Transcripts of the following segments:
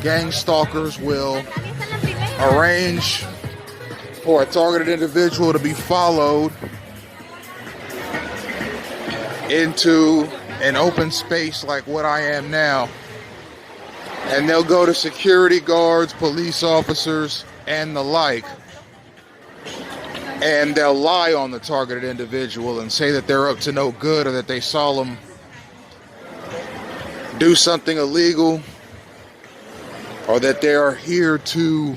gang stalkers will arrange for a targeted individual to be followed into an open space like what I am now. And they'll go to security guards, police officers, and the like. And they'll lie on the targeted individual and say that they're up to no good, or that they saw them do something illegal, or that they are here to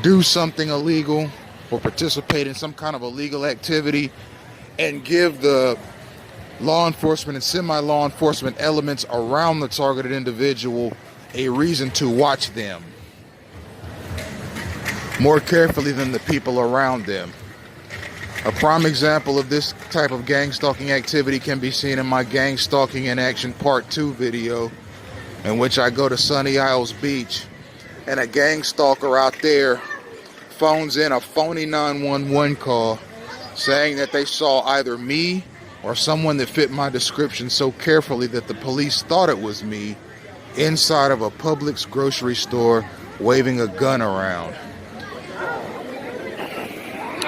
do something illegal or participate in some kind of illegal activity, and give the law enforcement and semi-law enforcement elements around the targeted individual a reason to watch them more carefully than the people around them. A prime example of this type of gang stalking activity can be seen in my Gang Stalking in Action Part 2 video, in which I go to Sunny Isles Beach, and a gang stalker out there phones in a phony 911 call saying that they saw either me or someone that fit my description so carefully that the police thought it was me inside of a Publix grocery store waving a gun around.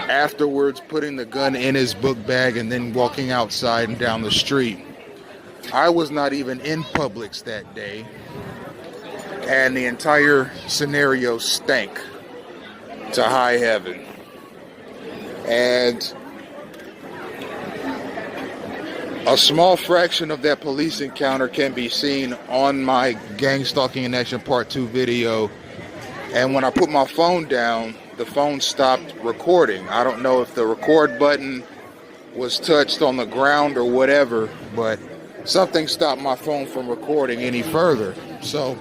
Afterwards, putting the gun in his book bag and then walking outside and down the street. I was not even in Publix that day, and the entire scenario stank to high heaven. And a small fraction of that police encounter can be seen on my Gang Stalking in Action Part 2 video. And when I put my phone down, the phone stopped recording. I don't know if the record button was touched on the ground or whatever, but something stopped my phone from recording any further. So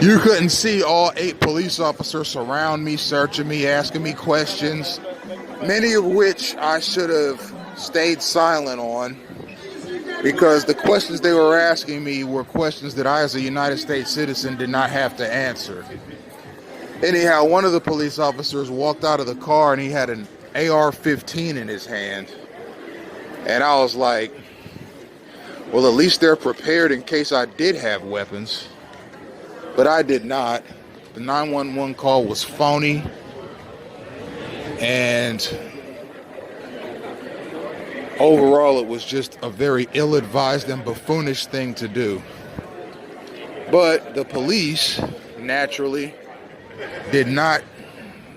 you couldn't see all 8 police officers surround me, searching me, asking me questions, many of which I should have stayed silent on, because the questions they were asking me were questions that I, as a United States citizen, did not have to answer. Anyhow, one of the police officers walked out of the car and he had an AR-15 in his hand. And I was like, well, at least they're prepared in case I did have weapons. But I did not. The 911 call was phony. And overall, it was just a very ill-advised and buffoonish thing to do. But the police, naturally, did not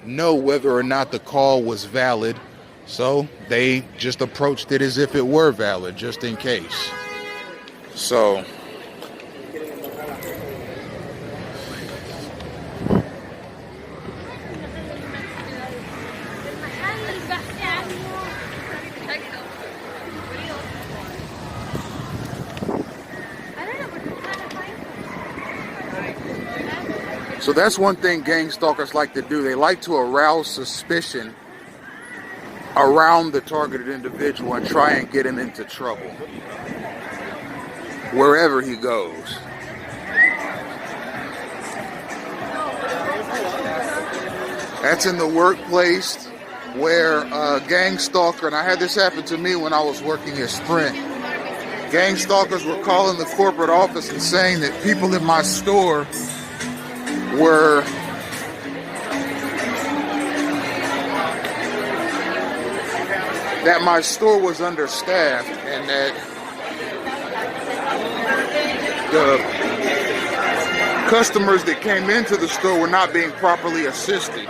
know whether or not the call was valid, so they just approached it as if it were valid, just in case. So that's one thing gang stalkers like to do. They like to arouse suspicion around the targeted individual and try and get him into trouble wherever he goes. That's in the workplace, where a gang stalker, and I had this happen to me when I was working at Sprint. Gang stalkers were calling the corporate office and saying that people in my store were that my store was understaffed and that the customers that came into the store were not being properly assisted,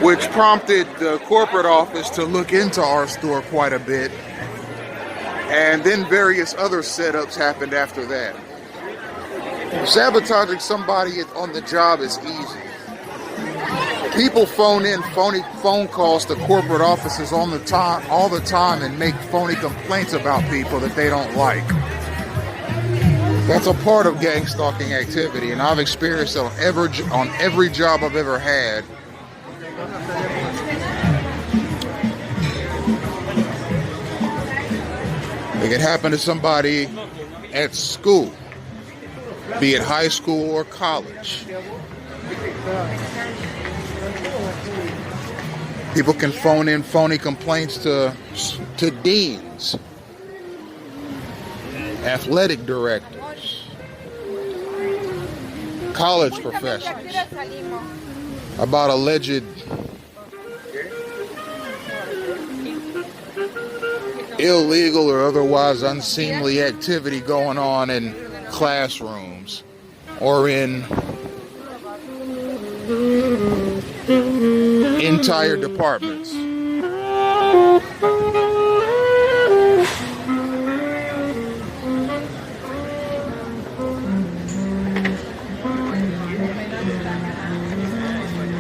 which prompted the corporate office to look into our store quite a bit. And then various other setups happened after that. Sabotaging somebody on the job is easy. People phone in phony phone calls to corporate offices all the time and make phony complaints about people that they don't like. That's a part of gang stalking activity, and I've experienced it on every job I've ever had. It can happen to somebody at school, be it high school or college. People can phone in phony complaints to deans, athletic directors, college professors about alleged illegal or otherwise unseemly activity going on in classrooms or in entire departments.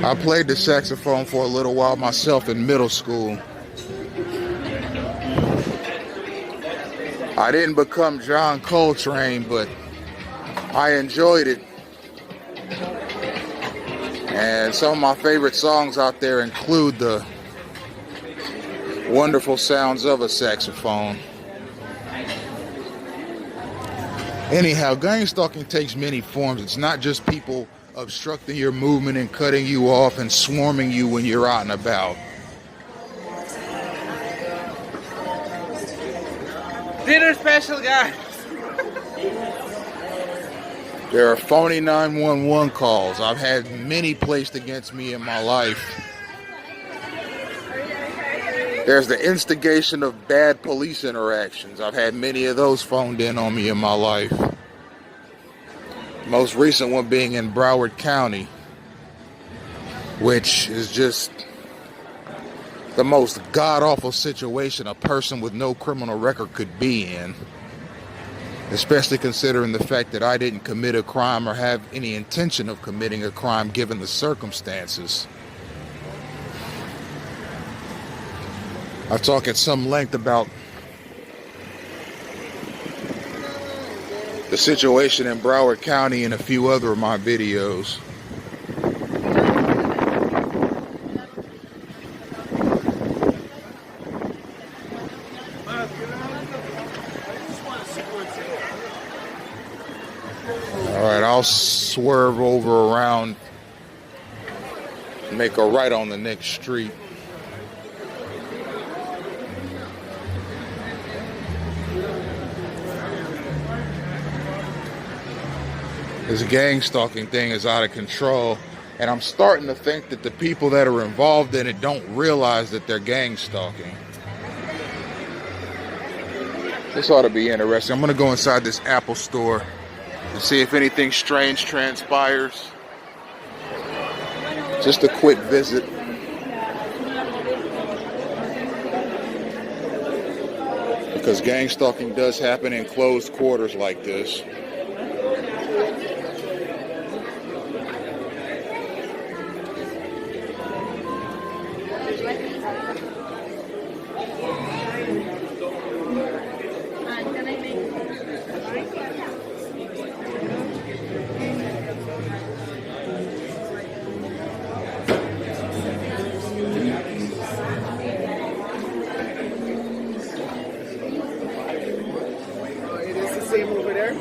I played the saxophone for a little while myself in middle school. I didn't become John Coltrane, but I enjoyed it. And some of my favorite songs out there include the wonderful sounds of a saxophone. Anyhow, gang stalking takes many forms. It's not just people obstructing your movement and cutting you off and swarming you when you're out and about. Dinner special, guys. There are phony 911 calls. I've had many placed against me in my life. There's the instigation of bad police interactions. I've had many of those phoned in on me in my life. Most recent one being in Broward County, which is just the most god-awful situation a person with no criminal record could be in. Especially considering the fact that I didn't commit a crime or have any intention of committing a crime given the circumstances. I talk at some length about the situation in Broward County in a few other of my videos. Alright, I'll swerve over around and make a right on the next street. This gang stalking thing is out of control, and I'm starting to think that the people that are involved in it don't realize that they're gang stalking. This ought to be interesting. I'm going to go inside this Apple store and see if anything strange transpires. Just a quick visit. Because gang stalking does happen in closed quarters like this. Over there.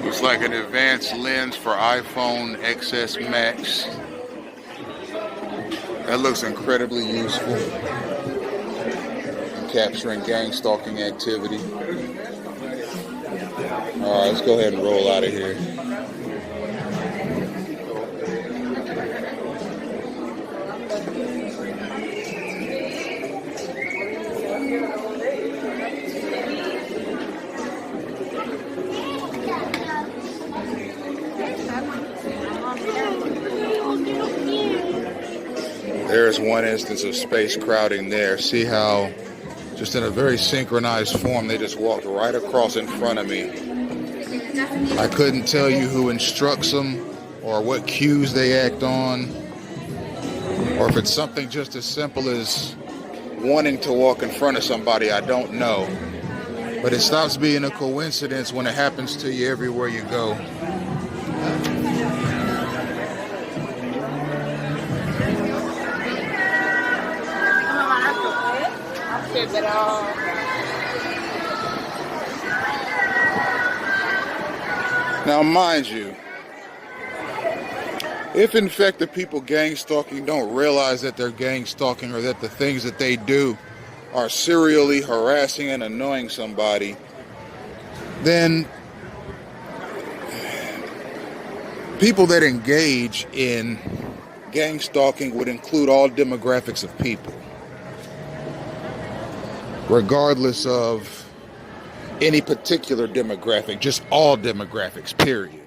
Looks like an advanced lens for iPhone XS Max. That looks incredibly useful. Capturing gang stalking activity. Alright, let's go ahead and roll out of here. There's one instance of space crowding there. See how, just in a very synchronized form, they just walked right across in front of me. I couldn't tell you who instructs them or what cues they act on, or if it's something just as simple as wanting to walk in front of somebody I don't know. But it stops being a coincidence when it happens to you everywhere you go. Now, mind you, if in fact the people gang stalking don't realize that they're gang stalking, or that the things that they do are serially harassing and annoying somebody, then people that engage in gang stalking would include all demographics of people, regardless of any particular demographic, just all demographics, period.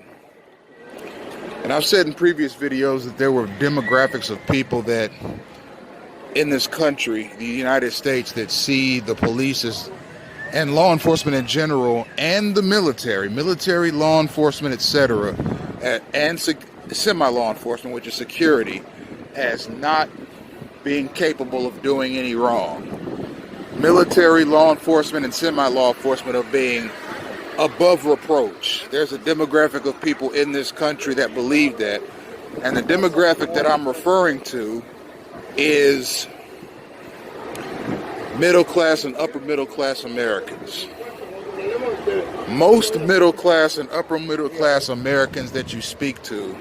And I've said in previous videos that there were demographics of people that in this country, the United States, that see the police as, and law enforcement in general, and the military, law enforcement, etc., and semi-law enforcement, which is security, as not being capable of doing any wrong. Military, law enforcement, and semi-law enforcement are being above reproach. There's a demographic of people in this country that believe that, and the demographic that I'm referring to is middle class and upper middle class Americans. Most middle class and upper middle class Americans that you speak to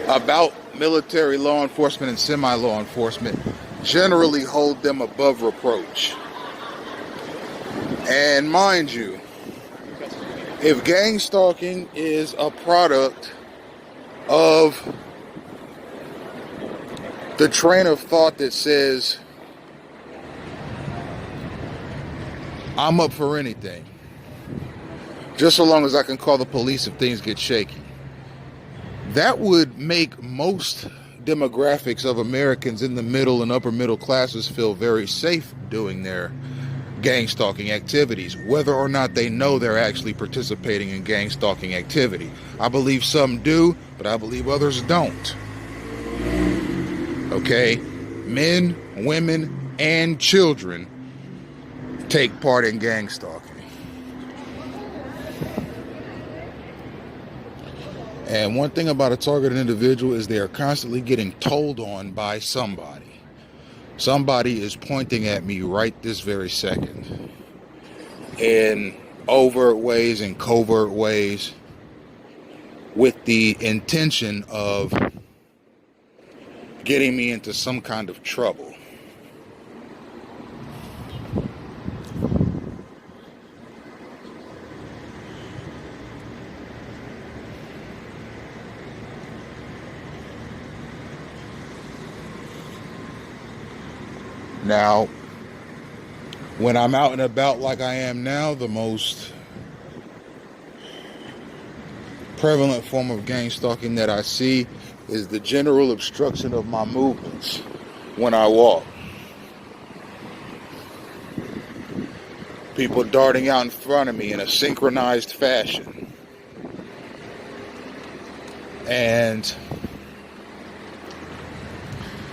about military, law enforcement, and semi-law enforcement generally hold them above reproach. And mind you, if gang stalking is a product of the train of thought that says, I'm up for anything, just so long as I can call the police if things get shaky, that would make most demographics of Americans in the middle and upper middle classes feel very safe doing their gang stalking activities, whether or not they know they're actually participating in gang stalking activity. I believe some do, but I believe others don't. Okay? Men, women, and children take part in gang stalking. And one thing about a targeted individual is they are constantly getting told on by somebody. Somebody is pointing at me right this very second, in overt ways and covert ways, with the intention of getting me into some kind of trouble. Now, when I'm out and about like I am now, the most prevalent form of gang stalking that I see is the general obstruction of my movements when I walk. People darting out in front of me in a synchronized fashion. And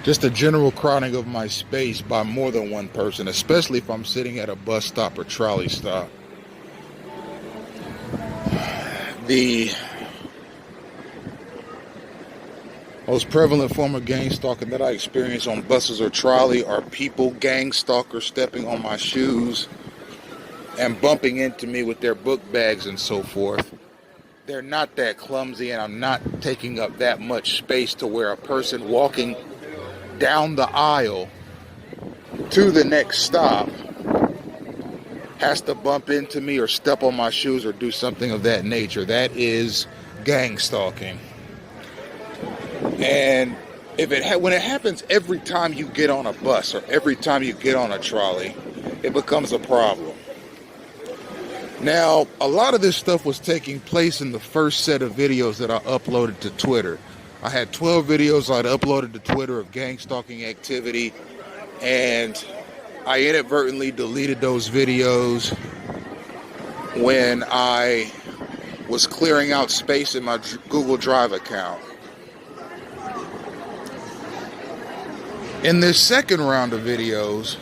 just a general crowding of my space by more than one person, especially if I'm sitting at a bus stop or trolley stop. The most prevalent form of gang stalking that I experience on buses or trolley are people, gang stalkers, stepping on my shoes and bumping into me with their book bags and so forth. They're not that clumsy, and I'm not taking up that much space to where a person walking down the aisle to the next stop has to bump into me or step on my shoes or do something of that nature. That is gang stalking. And when it happens every time you get on a bus or every time you get on a trolley, it becomes a problem. Now, a lot of this stuff was taking place in the first set of videos that I uploaded to Twitter. I had 12 videos I'd uploaded to Twitter of gang stalking activity, and I inadvertently deleted those videos when I was clearing out space in my Google Drive account. In this second round of videos,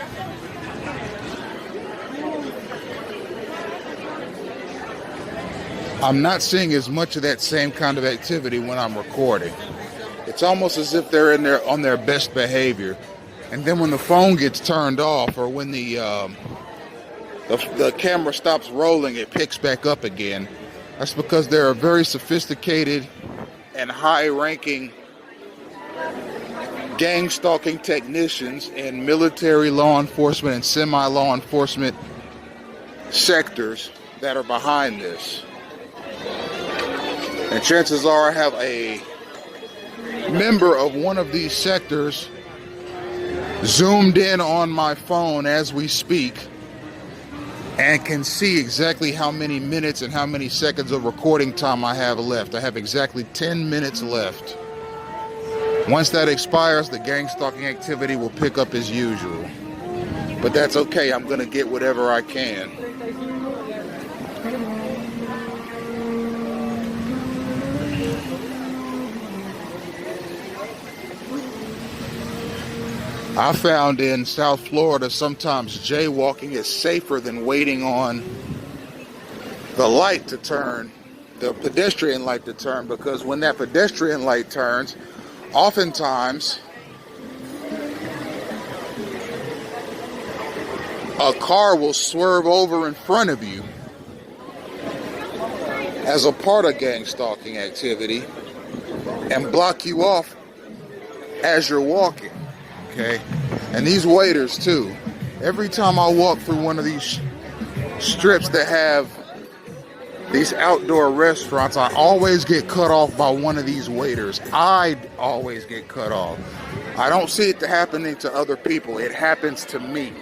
I'm not seeing as much of that same kind of activity when I'm recording. It's almost as if they're on their best behavior. And then when the phone gets turned off, or when the camera stops rolling, it picks back up again. That's because there are very sophisticated and high-ranking gang-stalking technicians in military, law enforcement, and semi-law enforcement sectors that are behind this. And chances are I have a member of one of these sectors zoomed in on my phone as we speak and can see exactly how many minutes and how many seconds of recording time I have left. I have exactly 10 minutes left. Once that expires, the gang stalking activity will pick up as usual. But that's okay, I'm gonna get whatever I can. I found in South Florida sometimes jaywalking is safer than waiting on the light to turn, the pedestrian light to turn, because when that pedestrian light turns, oftentimes a car will swerve over in front of you as a part of gang stalking activity and block you off as you're walking. Okay, and these waiters too. Every time I walk through one of these strips that have these outdoor restaurants, I always get cut off by one of these waiters. I always get cut off. I don't see it happening to other people. It happens to me.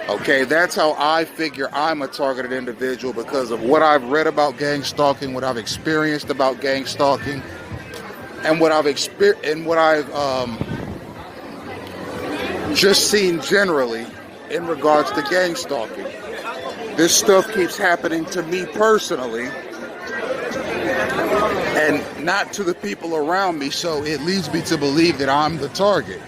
Okay, that's how I figure I'm a targeted individual, because of what I've read about gang stalking, what I've experienced about gang stalking, and what I've just seen generally in regards to gang stalking. This stuff keeps happening to me personally and not to the people around me, so it leads me to believe that I'm the target.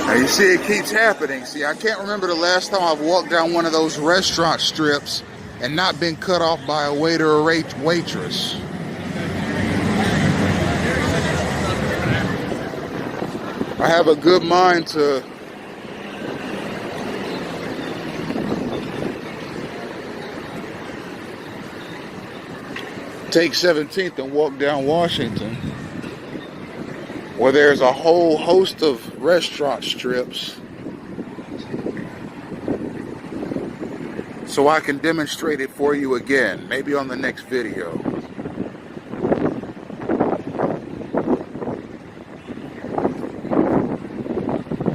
Now you see it keeps happening. See, I can't remember the last time I've walked down one of those restaurant strips and not been cut off by a waiter or waitress. I have a good mind to take 17th and walk down Washington, where there's a whole host of restaurant strips, so I can demonstrate it for you again, maybe on the next video.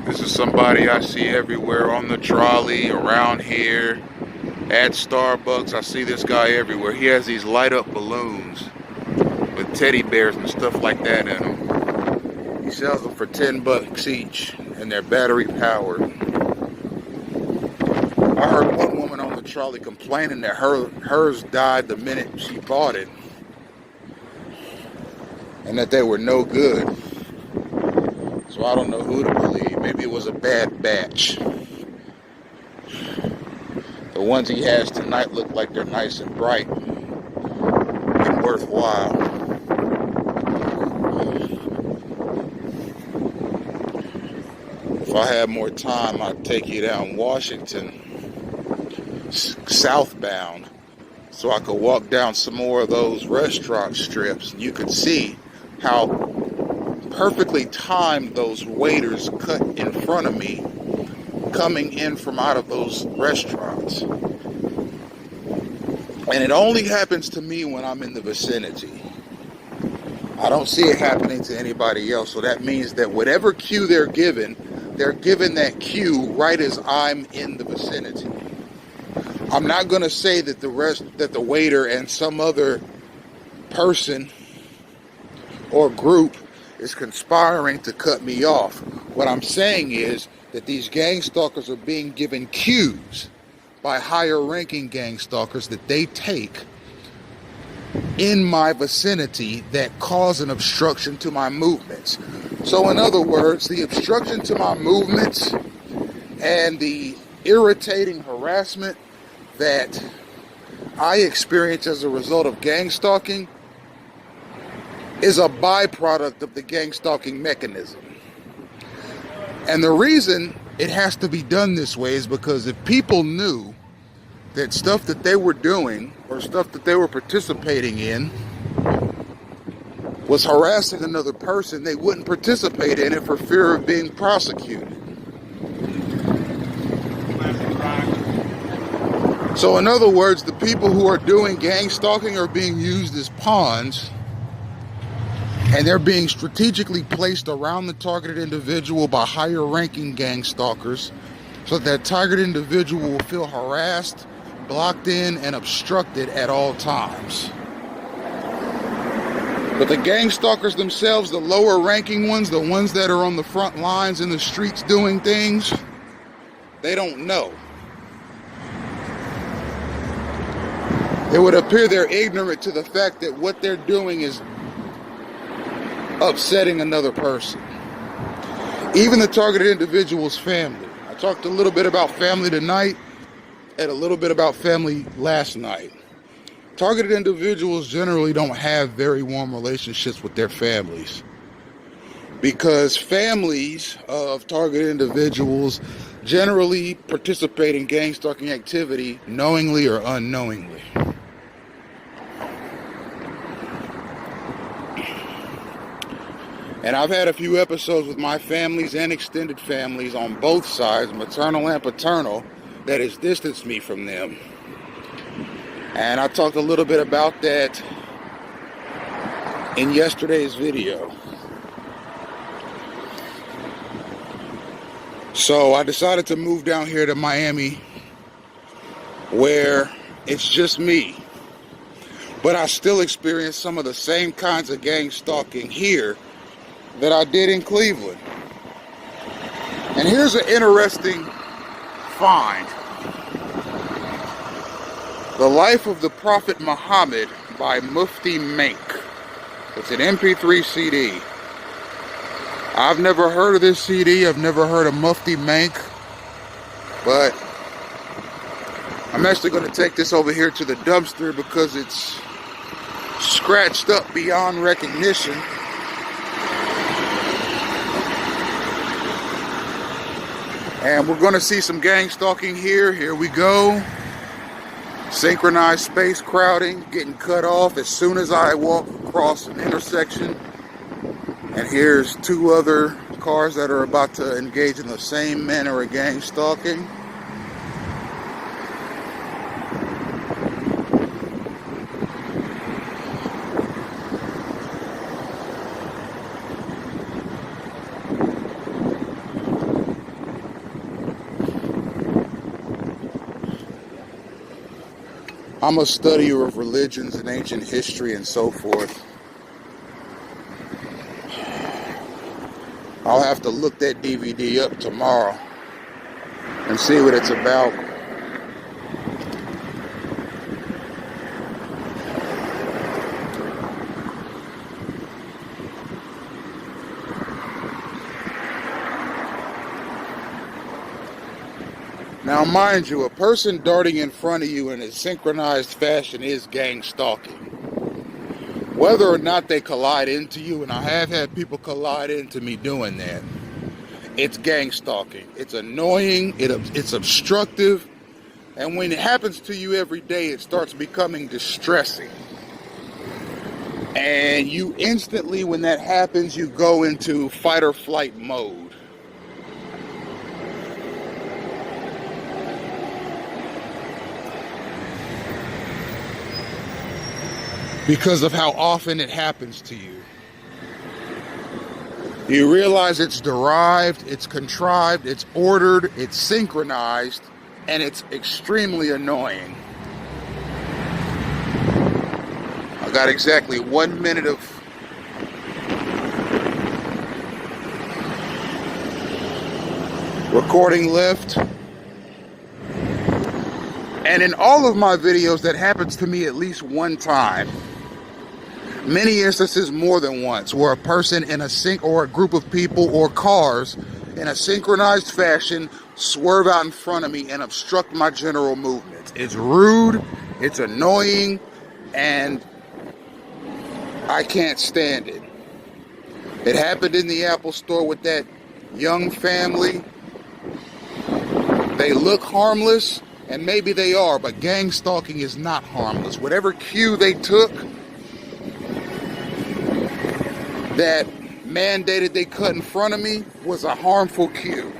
This is somebody I see everywhere, on the trolley, around here, at Starbucks. I see this guy everywhere. He has these light up balloons with teddy bears and stuff like that in them. He sells them for $10 each, and they're battery powered. I heard one woman on the trolley complaining that hers died the minute she bought it, and that they were no good. So I don't know who to believe. Maybe it was a bad batch. The ones he has tonight look like they're nice and bright and worthwhile. If I had more time, I'd take you down Washington southbound, so I could walk down some more of those restaurant strips, and you could see how perfectly timed those waiters cut in front of me coming in from out of those restaurants. And it only happens to me when I'm in the vicinity. I don't see it happening to anybody else, so that means that whatever cue they're given that cue right as I'm in the vicinity. I'm not going to say that the waiter and some other person or group is conspiring to cut me off. What I'm saying is that these gang stalkers are being given cues by higher ranking gang stalkers that they take in my vicinity that cause an obstruction to my movements. So in other words, the obstruction to my movements and the irritating harassment that I experience as a result of gang stalking is a byproduct of the gang stalking mechanism. And the reason it has to be done this way is because if people knew that stuff that they were doing or stuff that they were participating in was harassing another person, they wouldn't participate in it for fear of being prosecuted. So in other words, the people who are doing gang stalking are being used as pawns, and they're being strategically placed around the targeted individual by higher ranking gang stalkers so that targeted individual will feel harassed, blocked in, and obstructed at all times. But the gang stalkers themselves, the lower ranking ones, the ones that are on the front lines in the streets doing things, they don't know. It would appear they're ignorant to the fact that what they're doing is upsetting another person. Even the targeted individual's family. I talked a little bit about family tonight and a little bit about family last night. Targeted individuals generally don't have very warm relationships with their families because families of targeted individuals generally participate in gang stalking activity knowingly or unknowingly. And I've had a few episodes with my families and extended families on both sides, maternal and paternal, that has distanced me from them. And I talked a little bit about that in yesterday's video. So I decided to move down here to Miami where it's just me. But I still experience some of the same kinds of gang stalking here that I did in Cleveland. And here's an interesting find. The Life of the Prophet Muhammad by Mufti Menk. It's an MP3 CD. I've never heard of this CD. I've never heard of Mufti Menk. But I'm actually going to take this over here to the dumpster because it's scratched up beyond recognition. And we're going to see some gang stalking here. Here we go. Synchronized space crowding, getting cut off as soon as I walk across an intersection. And here's two other cars that are about to engage in the same manner of gang stalking. I'm a studier of religions and ancient history and so forth. I'll have to look that DVD up tomorrow and see what it's about. Now, mind you, a person darting in front of you in a synchronized fashion is gang stalking. Whether or not they collide into you, and I have had people collide into me doing that, it's gang stalking. It's annoying, it's obstructive, and when it happens to you every day, it starts becoming distressing. And you instantly, when that happens, you go into fight or flight mode. Because of how often it happens to you. You realize it's derived, it's contrived, it's ordered, it's synchronized, and it's extremely annoying. I got exactly 1 minute of recording left. And in all of my videos, that happens to me at least one time. Many instances more than once, where a person in a or a group of people or cars in a synchronized fashion swerve out in front of me and obstruct my general movements. It's rude, it's annoying, and I can't stand it. It happened in the Apple store with that young family. They look harmless, and maybe they are, but gang stalking is not harmless. Whatever cue they took that mandated they cut in front of me was a harmful cue.